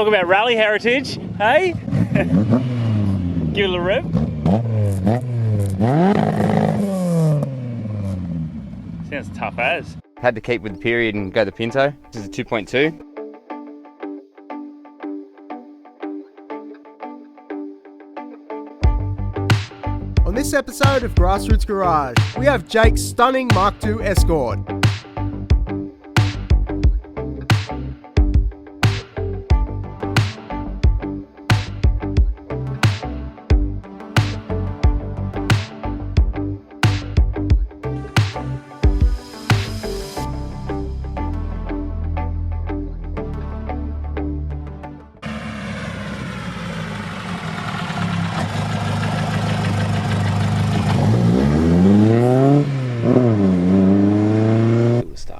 Talk about rally heritage, hey? Give it a rev. Sounds tough as. Had to keep with the period and go the Pinto. This is a 2.2. On this episode of Grassroots Garage, we have Jake's stunning mk2 Escort.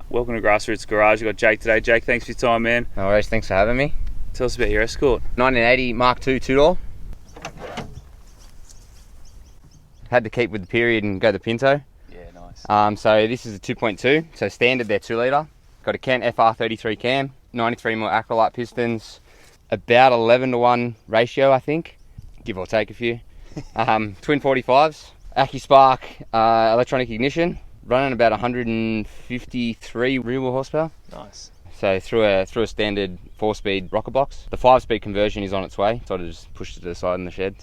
Welcome to Grassroots Garage. We've got Jake today. Jake, thanks for your time, man. No worries, thanks for having me. Tell us about your Escort. 1980 mk2 two-door. Had to keep with the period and go the Pinto. Yeah, nice. So this is a 2.2, so standard they're 2 litre. Got a Kent FR33 cam, 93mm accralite pistons, about 11:1 ratio I think, give or take a few. Twin 45s, Accuspark electronic ignition, running about 153 rear wheel horsepower. Nice. So through a standard 4-speed rocker box. The 5-speed conversion is on its way, so I just pushed it to the side in the shed.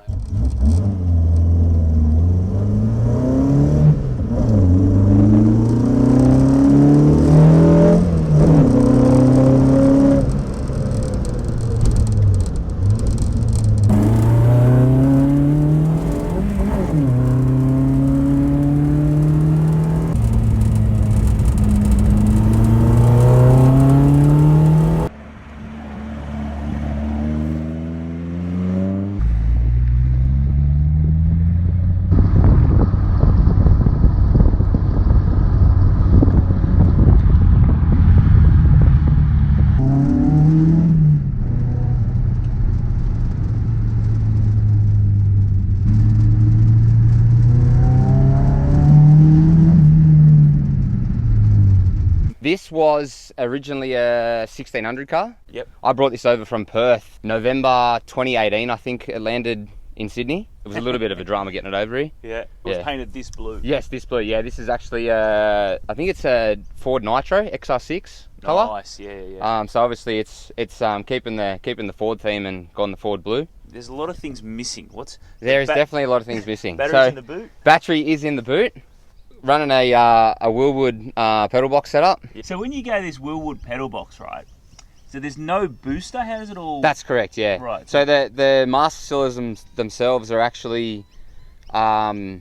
This was originally a 1600 car. Yep. I brought this over from Perth, November 2018, I think it landed in Sydney. It was a little bit of a drama getting it over here. Yeah, it was painted this blue. Yes, this blue, yeah. This is actually, I think it's a Ford Nitro XR6 colour. Nice, yeah. So obviously it's keeping the Ford theme and gone the Ford blue. There's a lot of things missing. There is definitely a lot of things missing. Batteries in the boot? Battery is in the boot. Running a Willwood pedal box setup. So when you go this Willwood pedal box, right? So there's no booster. How does it all? That's correct. Yeah. Right. So the master cylinders themselves are actually, they're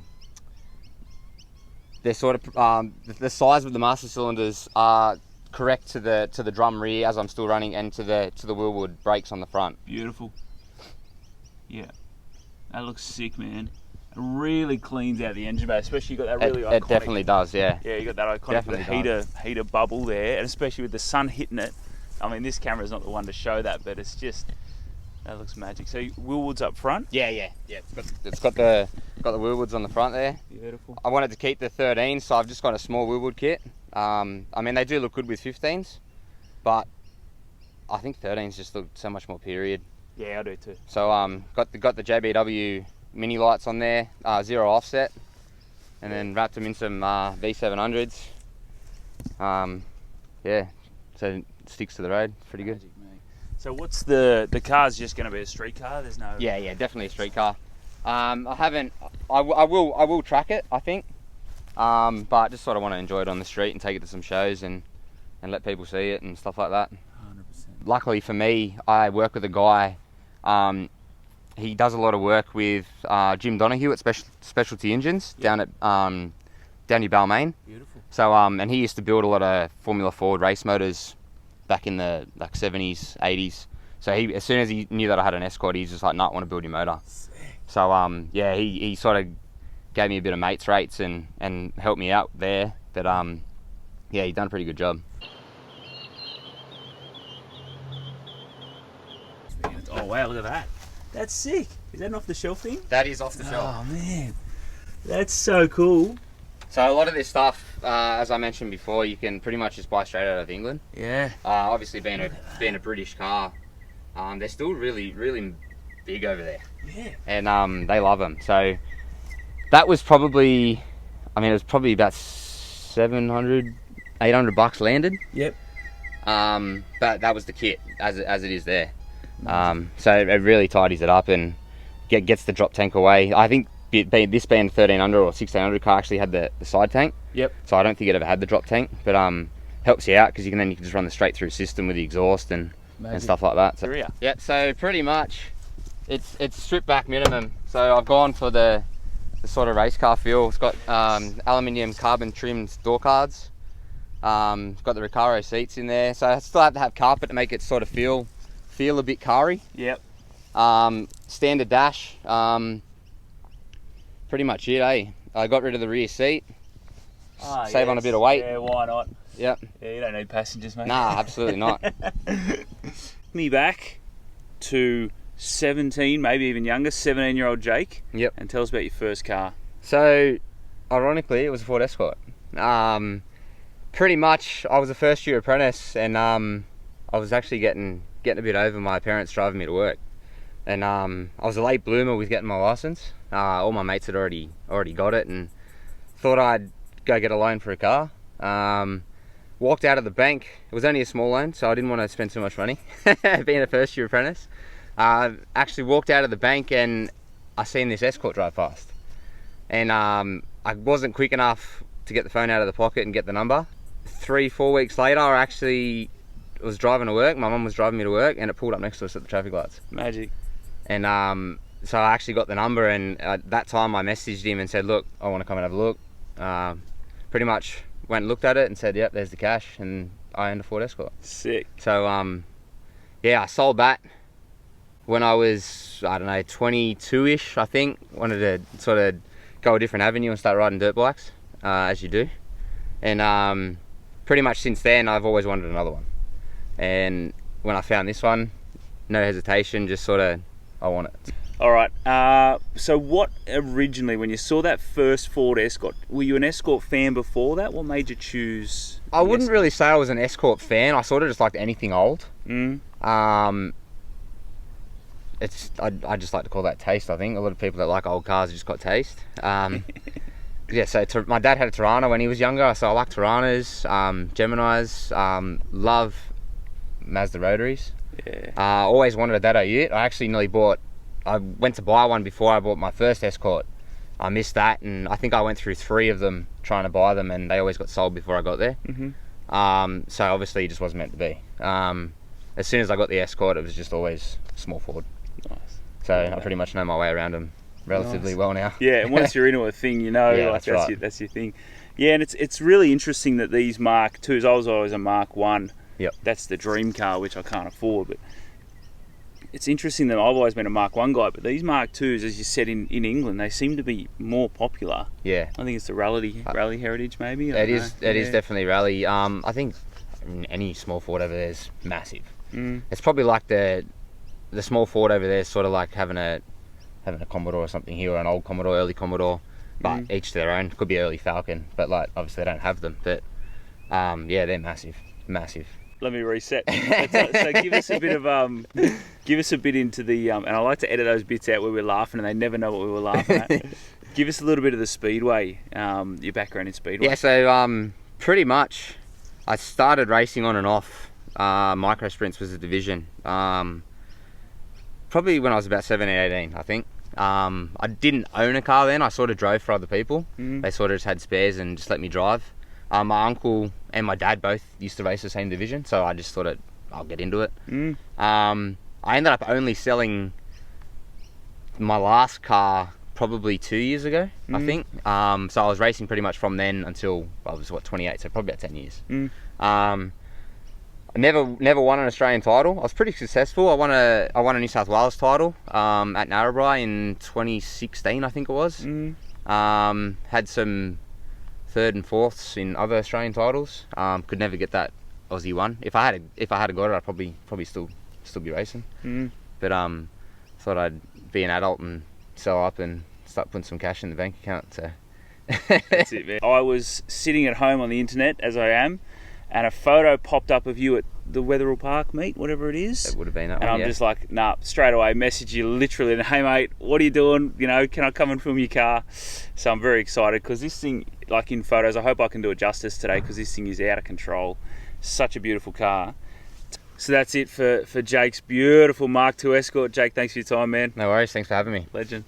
sort of the size of the master cylinders are correct to the drum rear as I'm still running, and to the Willwood brakes on the front. Beautiful. Yeah, that looks sick, man. Really cleans out the engine bay, especially you got that really iconic. It definitely does, yeah. Yeah, you got that iconic heater bubble there, and especially with the sun hitting it. I mean, this camera's not the one to show that, but it's just, that looks magic. So Willwood's up front? Yeah. It's got the Willwoods on the front there. Beautiful. I wanted to keep the 13s, so I've just got a small Willwood kit. I mean, they do look good with 15s, but I think 13s just look so much more period. Yeah, I do too. So got the JBW mini lights on there, 0 offset, and then wrapped them in some V700s. Yeah, so it sticks to the road. Pretty good. Magic, mate. So what's the car's just going to be a street car? There's no. Yeah, definitely a street car. I will track it, I think, but just sort of want to enjoy it on the street and take it to some shows and let people see it and stuff like that. 100%. Luckily for me, I work with a guy. He does a lot of work with Jim Donahue at Specialty Engines down at down near Balmain. Beautiful. So and he used to build a lot of Formula Ford race motors back in the 70s, 80s. So he, as soon as he knew that I had an Escort, he's just like, "No, I want to build your motor." Sick. So yeah, he sort of gave me a bit of mates rates and helped me out there. That yeah, he done a pretty good job. Oh wow, look at that. That's sick. Is that an off-the-shelf thing? That is off the shelf. Oh man, that's so cool. So a lot of this stuff, as I mentioned before, you can pretty much just buy straight out of England. Yeah. Obviously, being a British car, They're still really big over there. Yeah. And they love them. So that was probably, I mean, it was probably about 700, 800 bucks landed. Yep. But that was the kit as it is there. So it really tidies it up and gets the drop tank away. I think this being 1300 or 1600 car actually had the side tank. Yep. So I don't think it ever had the drop tank, but helps you out because you can just run the straight through system with the exhaust and stuff like that. So, yeah. So pretty much, it's stripped back minimum. So I've gone for the sort of race car feel. It's got aluminium carbon trimmed door cards. It's got the Recaro seats in there. So I still have to have carpet to make it sort of feel a bit car-y. Yep. Standard dash. Pretty much it, eh? I got rid of the rear seat. Save on a bit of weight. Yeah, why not? Yep. Yeah, you don't need passengers, mate. Nah, absolutely not. Me back to 17, maybe even younger, 17-year-old Jake. Yep. And tell us about your first car. So, ironically, it was a Ford Escort. Pretty much, I was a first-year apprentice, and I was actually getting a bit over my parents driving me to work. And I was a late bloomer with getting my license. All my mates had already got it, and thought I'd go get a loan for a car. Walked out of the bank. It was only a small loan, so I didn't want to spend too much money being a first year apprentice. Actually walked out of the bank and I seen this Escort drive past, and I wasn't quick enough to get the phone out of the pocket and get the number. 3-4 weeks later, I actually was driving to work. My mum was driving me to work, and it pulled up next to us at the traffic lights. Magic. And so I actually got the number, and at that time I messaged him and said, look, I want to come and have a look. Pretty much went and looked at it and said, yep, there's the cash, and I owned a Ford Escort. Sick. So yeah, I sold that when I was, I don't know, 22-ish, I think. Wanted to sort of go a different avenue and start riding dirt bikes, as you do. And pretty much since then, I've always wanted another one. And when I found this one, no hesitation, just sort of, I want it. All right. So what originally, when you saw that first Ford Escort, were you an Escort fan before that? What made you choose? I wouldn't really say I was an Escort fan. I sort of just liked anything old. I just like to call that taste. I think a lot of people that like old cars have just got taste. Yeah. So my dad had a Tirana when he was younger, so I like Tiranas, Geminis. Love Mazda rotaries. Yeah. Always wanted a Dado Ute. I actually nearly bought. I went to buy one before I bought my first Escort. I missed that, and I think I went through 3 of them trying to buy them, and they always got sold before I got there. So obviously it just wasn't meant to be. As soon as I got the Escort, it was just always small Ford. Nice. So I pretty much know my way around them relatively well now. Yeah, and once you're into a thing, you know, Yeah, like that's right. that's your thing. Yeah, and it's really interesting that these Mark IIs. I was always a Mark 1. Yep. That's the dream car, which I can't afford, but it's interesting that I've always been a Mark 1 guy, but these Mark IIs, as you said, in England, they seem to be more popular. Yeah. I think it's the rally heritage, maybe. It is definitely rally. I think any small Ford over there is massive. It's probably like the small Ford over there is sort of like having a Commodore or something here, or an old Commodore, early Commodore, but each to their own. Could be early Falcon, but like obviously they don't have them. But yeah, they're massive. Let me reset. So give us a bit into the and I like to edit those bits out where we're laughing and they never know what we were laughing at. Give us a little bit of the Speedway, your background in Speedway. Yeah, so pretty much I started racing on and off. Micro sprints was a division. Probably when I was about 17, 18, I think. I didn't own a car then. I sort of drove for other people. They sort of just had spares and just let me drive. My uncle and my dad both used to race the same division, so I just thought I'll get into it. I ended up only selling my last car probably 2 years ago, I think. So I was racing pretty much from then until I was 28, so probably about 10 years. I never won an Australian title. I was pretty successful. I won a New South Wales title at Narrabri in 2016, I think it was. Had some 3rd and 4ths in other Australian titles. Could never get that Aussie one. If I had got it, I'd probably still be racing. But thought I'd be an adult and sell up and start putting some cash in the bank account. So that's it, man. I was sitting at home on the internet, as I am, and a photo popped up of you at the Wetherill Park meet, whatever it is. It would have been that and one, I'm just like, nah, straight away message you literally, and hey mate, what are you doing? You know, can I come and film your car? So I'm very excited because this thing, like in photos, I hope I can do it justice today because this thing is out of control. Such a beautiful car. So that's it for Jake's beautiful Mark II Escort. Jake, thanks for your time, man. No worries, thanks for having me. Legend.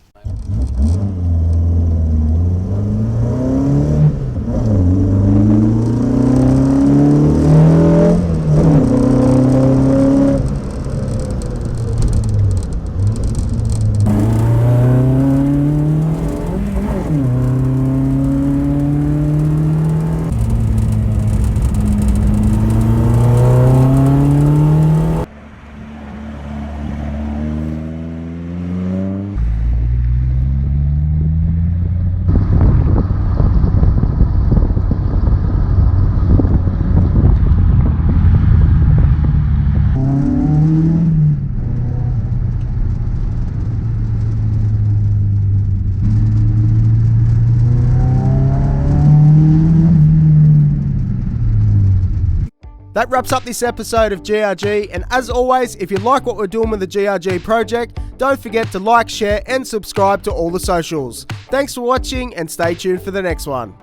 That wraps up this episode of GRG, and as always, if you like what we're doing with the GRG project, don't forget to like, share and subscribe to all the socials. Thanks for watching and stay tuned for the next one.